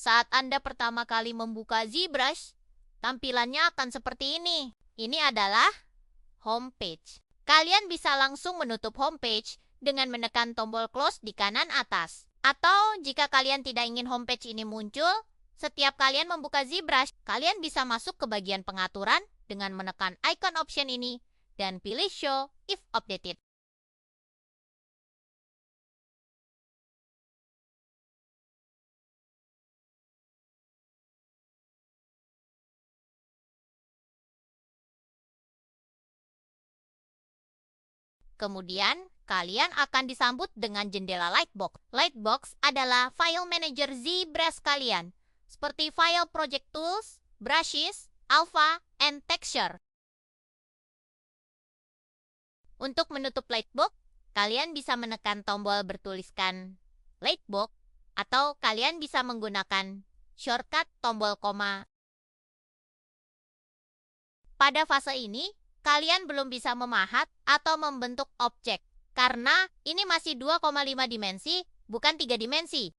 Saat Anda pertama kali membuka ZBrush, tampilannya akan seperti ini. Ini adalah homepage. Kalian bisa langsung menutup homepage dengan menekan tombol close di kanan atas. Atau jika kalian tidak ingin homepage ini muncul, setiap kalian membuka ZBrush, kalian bisa masuk ke bagian pengaturan dengan menekan icon option ini dan pilih Show if updated. Kemudian, kalian akan disambut dengan jendela Lightbox. Lightbox adalah file manager ZBrush kalian, seperti file project tools, brushes, alpha, and texture. Untuk menutup Lightbox, kalian bisa menekan tombol bertuliskan Lightbox, atau kalian bisa menggunakan shortcut tombol koma. Pada fase ini, kalian belum bisa memahat atau membentuk objek, karena ini masih 2,5 dimensi, bukan 3 dimensi.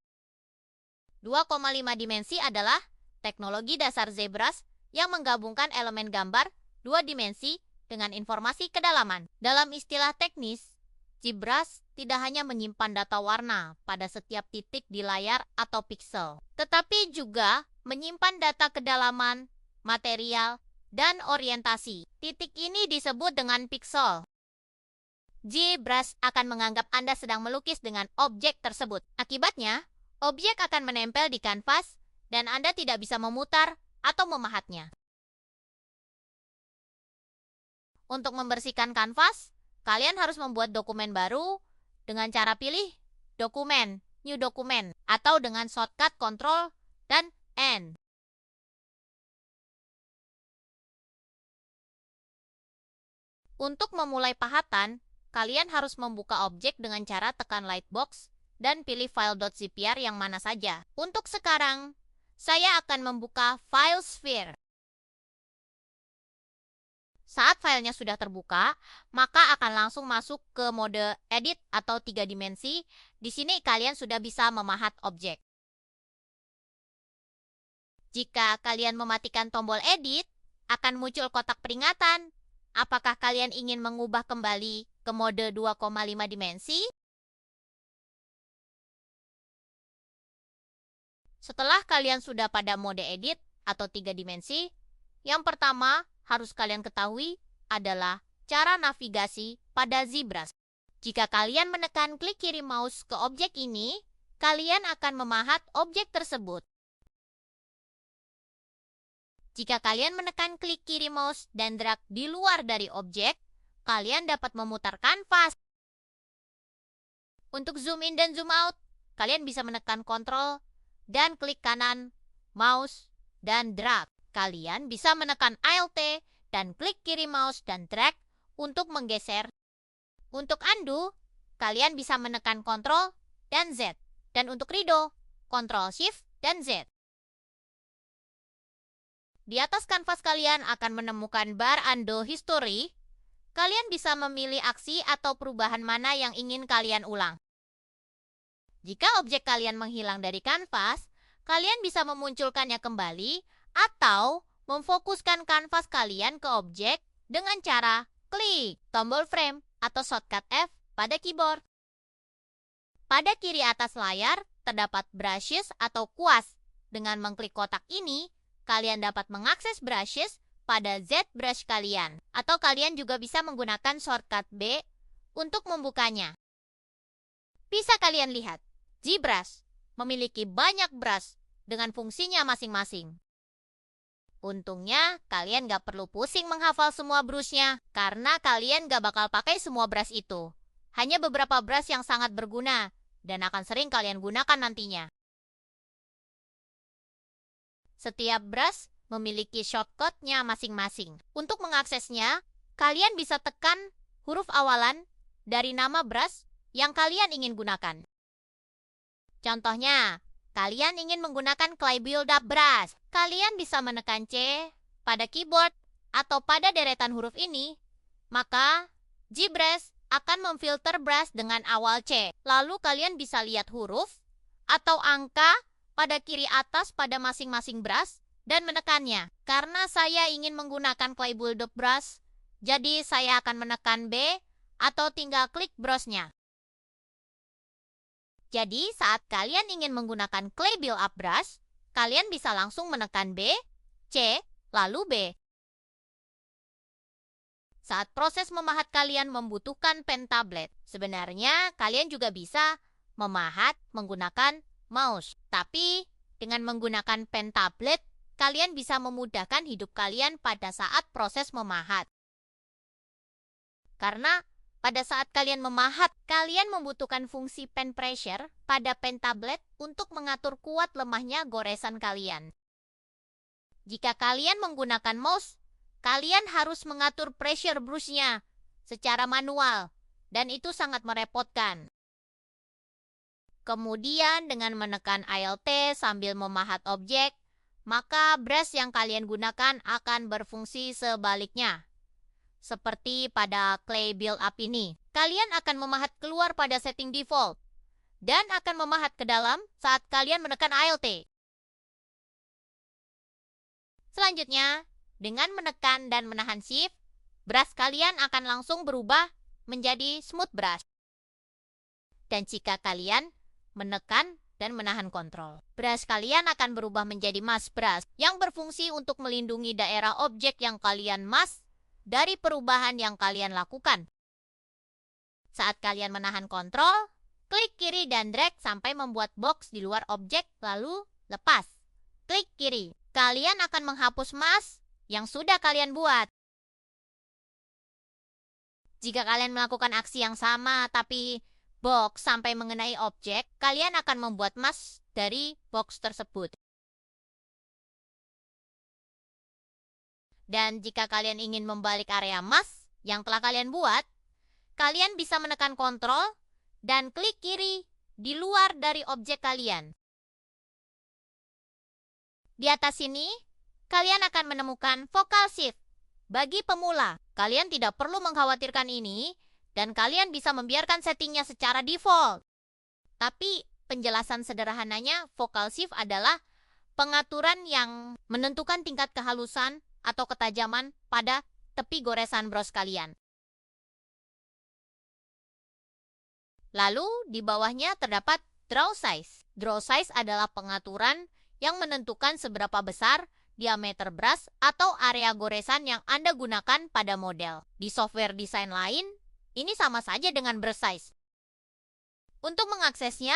2,5 dimensi adalah teknologi dasar ZBrush yang menggabungkan elemen gambar 2 dimensi dengan informasi kedalaman. Dalam istilah teknis, ZBrush tidak hanya menyimpan data warna pada setiap titik di layar atau pixel, tetapi juga menyimpan data kedalaman, material, dan orientasi. Titik ini disebut dengan pixel. ZBrush akan menganggap Anda sedang melukis dengan objek tersebut. Akibatnya, objek akan menempel di kanvas dan Anda tidak bisa memutar atau memahatnya. Untuk membersihkan kanvas, kalian harus membuat dokumen baru dengan cara pilih Dokumen, New Document, atau dengan shortcut Ctrl dan N. Untuk memulai pahatan, kalian harus membuka objek dengan cara tekan Lightbox dan pilih file.cpr yang mana saja. Untuk sekarang, saya akan membuka file Sphere. Saat filenya sudah terbuka, maka akan langsung masuk ke mode Edit atau 3 dimensi. Di sini kalian sudah bisa memahat objek. Jika kalian mematikan tombol Edit, akan muncul kotak peringatan. Apakah kalian ingin mengubah kembali ke mode 2,5 dimensi? Setelah kalian sudah pada mode edit atau 3 dimensi, yang pertama harus kalian ketahui adalah cara navigasi pada ZBrush. Jika kalian menekan klik kiri mouse ke objek ini, kalian akan memahat objek tersebut. Jika kalian menekan klik kiri mouse dan drag di luar dari objek, kalian dapat memutar kanvas. Untuk zoom in dan zoom out, kalian bisa menekan Ctrl dan klik kanan mouse dan drag. Kalian bisa menekan Alt dan klik kiri mouse dan drag untuk menggeser. Untuk undo, kalian bisa menekan Ctrl dan Z. Dan untuk redo, Ctrl Shift dan Z. Di atas kanvas kalian akan menemukan bar Undo History. Kalian bisa memilih aksi atau perubahan mana yang ingin kalian ulang. Jika objek kalian menghilang dari kanvas, kalian bisa memunculkannya kembali atau memfokuskan kanvas kalian ke objek dengan cara klik tombol frame atau shortcut F pada keyboard. Pada kiri atas layar terdapat brushes atau kuas. Dengan mengklik kotak ini, kalian dapat mengakses brushes pada ZBrush kalian. Atau kalian juga bisa menggunakan shortcut B untuk membukanya. Bisa kalian lihat, ZBrush memiliki banyak brush dengan fungsinya masing-masing. Untungnya, kalian gak perlu pusing menghafal semua brushnya, karena kalian gak bakal pakai semua brush itu. Hanya beberapa brush yang sangat berguna, dan akan sering kalian gunakan nantinya. Setiap brush memiliki shortcut-nya masing-masing. Untuk mengaksesnya, kalian bisa tekan huruf awalan dari nama brush yang kalian ingin gunakan. Contohnya, kalian ingin menggunakan Clay Build-Up Brush. Kalian bisa menekan C pada keyboard atau pada deretan huruf ini, maka ZBrush akan memfilter brush dengan awal C. Lalu kalian bisa lihat huruf atau angka pada kiri atas pada masing-masing brush dan menekannya. Karena saya ingin menggunakan clay build-up brush, jadi saya akan menekan B atau tinggal klik brushnya. Jadi saat kalian ingin menggunakan clay build-up brush, kalian bisa langsung menekan B, C, lalu B. Saat proses memahat kalian membutuhkan pen tablet, sebenarnya kalian juga bisa memahat menggunakan mouse. Tapi dengan menggunakan pen tablet, kalian bisa memudahkan hidup kalian pada saat proses memahat. Karena pada saat kalian memahat, kalian membutuhkan fungsi pen pressure pada pen tablet untuk mengatur kuat lemahnya goresan kalian. Jika kalian menggunakan mouse, kalian harus mengatur pressure brush-nya secara manual, dan itu sangat merepotkan. Kemudian dengan menekan Alt sambil memahat objek, maka brush yang kalian gunakan akan berfungsi sebaliknya. Seperti pada clay build-up ini, kalian akan memahat keluar pada setting default, dan akan memahat ke dalam saat kalian menekan Alt. Selanjutnya, dengan menekan dan menahan shift, brush kalian akan langsung berubah menjadi smooth brush. Dan jika kalian menekan dan menahan kontrol, brush kalian akan berubah menjadi mask brush yang berfungsi untuk melindungi daerah objek yang kalian mask dari perubahan yang kalian lakukan. Saat kalian menahan kontrol, klik kiri dan drag sampai membuat box di luar objek, lalu lepas. Klik kiri. Kalian akan menghapus mask yang sudah kalian buat. Jika kalian melakukan aksi yang sama tapi box sampai mengenai objek, kalian akan membuat mask dari box tersebut. Dan jika kalian ingin membalik area mask yang telah kalian buat, kalian bisa menekan kontrol dan klik kiri di luar dari objek kalian. Di atas sini, kalian akan menemukan focal shift. Bagi pemula, kalian tidak perlu mengkhawatirkan ini, dan kalian bisa membiarkan settingnya secara default. Tapi, penjelasan sederhananya, focal shift adalah pengaturan yang menentukan tingkat kehalusan atau ketajaman pada tepi goresan brush kalian. Lalu, di bawahnya terdapat draw size. Draw size adalah pengaturan yang menentukan seberapa besar diameter brush atau area goresan yang Anda gunakan pada model. Di software desain lain, ini sama saja dengan brush size. Untuk mengaksesnya,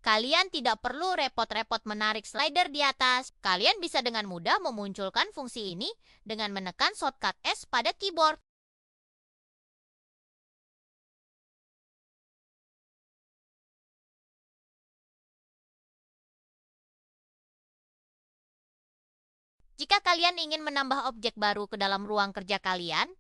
kalian tidak perlu repot-repot menarik slider di atas. Kalian bisa dengan mudah memunculkan fungsi ini dengan menekan shortcut S pada keyboard. Jika kalian ingin menambah objek baru ke dalam ruang kerja kalian,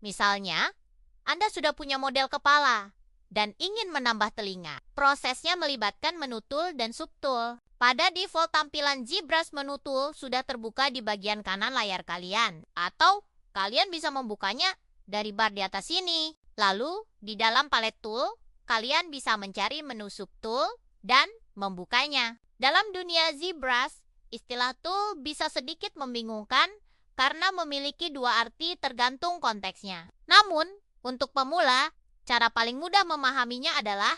misalnya, Anda sudah punya model kepala dan ingin menambah telinga. Prosesnya melibatkan menu tool dan subtool. Pada default tampilan ZBrush menu tool sudah terbuka di bagian kanan layar kalian, atau kalian bisa membukanya dari bar di atas sini. Lalu, di dalam palet tool, kalian bisa mencari menu subtool dan membukanya. Dalam dunia ZBrush, istilah tool bisa sedikit membingungkan karena memiliki dua arti tergantung konteksnya. Namun, untuk pemula, cara paling mudah memahaminya adalah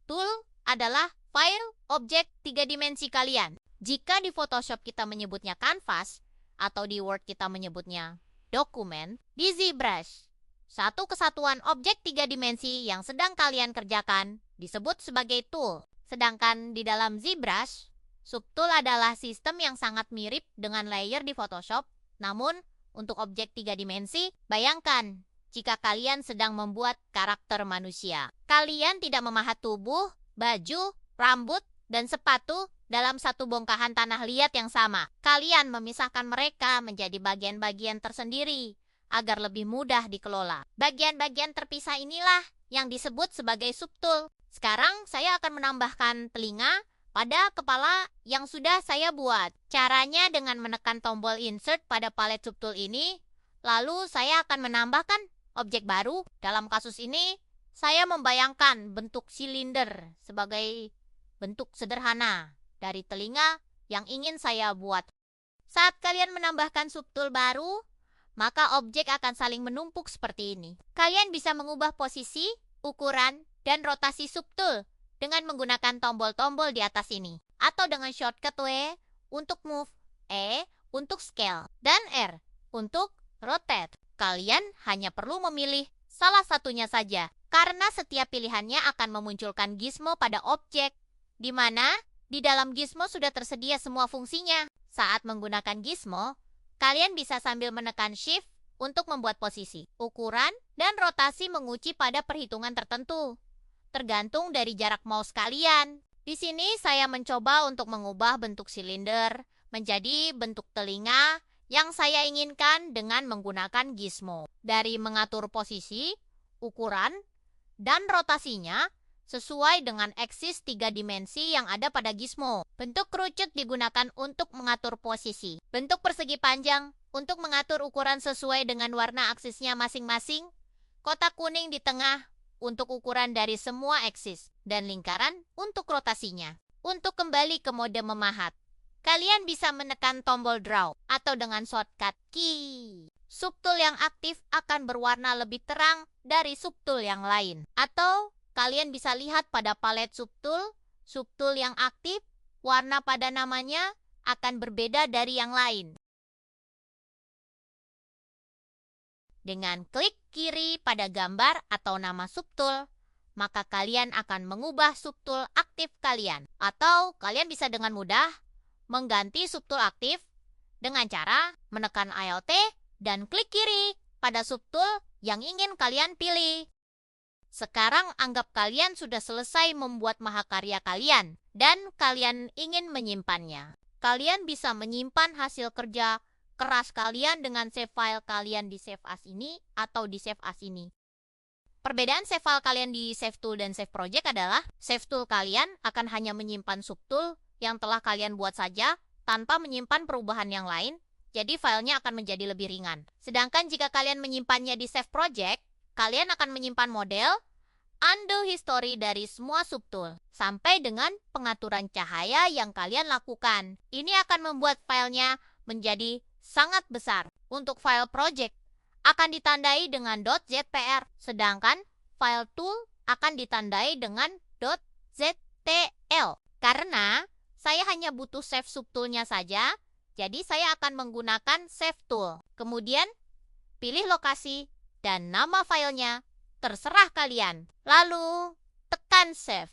tool adalah file objek 3 dimensi kalian. Jika di Photoshop kita menyebutnya canvas, atau di Word kita menyebutnya dokumen, di ZBrush, satu kesatuan objek 3 dimensi yang sedang kalian kerjakan disebut sebagai tool. Sedangkan di dalam ZBrush, subtool adalah sistem yang sangat mirip dengan layer di Photoshop, namun untuk objek 3 dimensi, bayangkan jika kalian sedang membuat karakter manusia. Kalian tidak memahat tubuh, baju, rambut, dan sepatu dalam satu bongkahan tanah liat yang sama. Kalian memisahkan mereka menjadi bagian-bagian tersendiri agar lebih mudah dikelola. Bagian-bagian terpisah inilah yang disebut sebagai subtool. Sekarang saya akan menambahkan telinga pada kepala yang sudah saya buat. Caranya dengan menekan tombol insert pada palet subtool ini, lalu saya akan menambahkan objek baru. Dalam kasus ini, saya membayangkan bentuk silinder sebagai bentuk sederhana. dari telinga yang ingin saya buat. Saat kalian menambahkan subtool baru, maka objek akan saling menumpuk seperti ini. Kalian bisa mengubah posisi, ukuran, dan rotasi subtool dengan menggunakan tombol-tombol di atas ini, atau dengan shortcut W untuk move, E untuk scale, dan R untuk rotate. Kalian hanya perlu memilih salah satunya saja, karena setiap pilihannya akan memunculkan gizmo pada objek, di mana di dalam gizmo sudah tersedia semua fungsinya. Saat menggunakan gizmo, kalian bisa sambil menekan Shift untuk membuat posisi, ukuran, dan rotasi mengunci pada perhitungan tertentu, tergantung dari jarak mouse kalian. Di sini saya mencoba untuk mengubah bentuk silinder menjadi bentuk telinga yang saya inginkan dengan menggunakan gizmo. Dari mengatur posisi, ukuran, dan rotasinya sesuai dengan aksis 3 dimensi yang ada pada gizmo. Bentuk kerucut digunakan untuk mengatur posisi. Bentuk persegi panjang untuk mengatur ukuran sesuai dengan warna aksisnya masing-masing. Kotak kuning di tengah untuk ukuran dari semua aksis, dan lingkaran untuk rotasinya. Untuk kembali ke mode memahat, kalian bisa menekan tombol Draw atau dengan shortcut key. Subtool yang aktif akan berwarna lebih terang dari subtool yang lain. Atau kalian bisa lihat pada palet subtool yang aktif, warna pada namanya akan berbeda dari yang lain. Dengan klik kiri pada gambar atau nama subtool, maka kalian akan mengubah subtool aktif kalian. Atau kalian bisa dengan mudah mengganti subtool aktif dengan cara menekan Alt dan klik kiri pada subtool yang ingin kalian pilih. Sekarang anggap kalian sudah selesai membuat mahakarya kalian dan kalian ingin menyimpannya. Kalian bisa menyimpan hasil kerja keras kalian dengan save file kalian di Save As ini atau di Save As ini. Perbedaan save file kalian di Save Tool dan Save Project adalah Save Tool kalian akan hanya menyimpan subtool yang telah kalian buat saja tanpa menyimpan perubahan yang lain, jadi filenya akan menjadi lebih ringan. Sedangkan jika kalian menyimpannya di Save Project, kalian akan menyimpan model, undo history dari semua subtool, sampai dengan pengaturan cahaya yang kalian lakukan. Ini akan membuat filenya menjadi sangat besar. Untuk file project akan ditandai dengan .zpr, sedangkan file tool akan ditandai dengan .ztl. Karena saya hanya butuh save subtoolnya saja, jadi saya akan menggunakan save tool. Kemudian pilih lokasi dan nama filenya, terserah kalian. Lalu tekan save.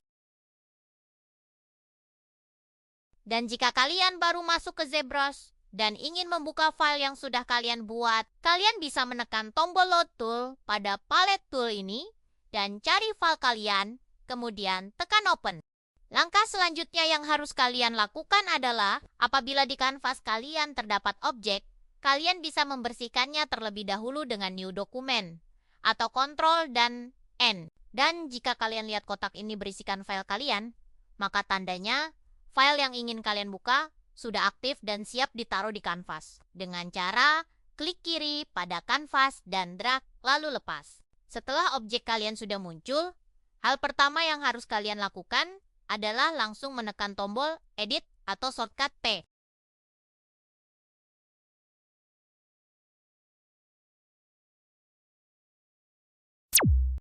Dan jika kalian baru masuk ke ZBrush dan ingin membuka file yang sudah kalian buat, kalian bisa menekan tombol load tool pada palet tool ini dan cari file kalian, kemudian tekan open. Langkah selanjutnya yang harus kalian lakukan adalah, apabila di kanvas kalian terdapat objek, kalian bisa membersihkannya terlebih dahulu dengan New Document, atau Ctrl dan N. Dan jika kalian lihat kotak ini berisikan file kalian, maka tandanya file yang ingin kalian buka sudah aktif dan siap ditaruh di kanvas. Dengan cara klik kiri pada kanvas dan drag lalu lepas. Setelah objek kalian sudah muncul, hal pertama yang harus kalian lakukan adalah langsung menekan tombol Edit atau shortcut P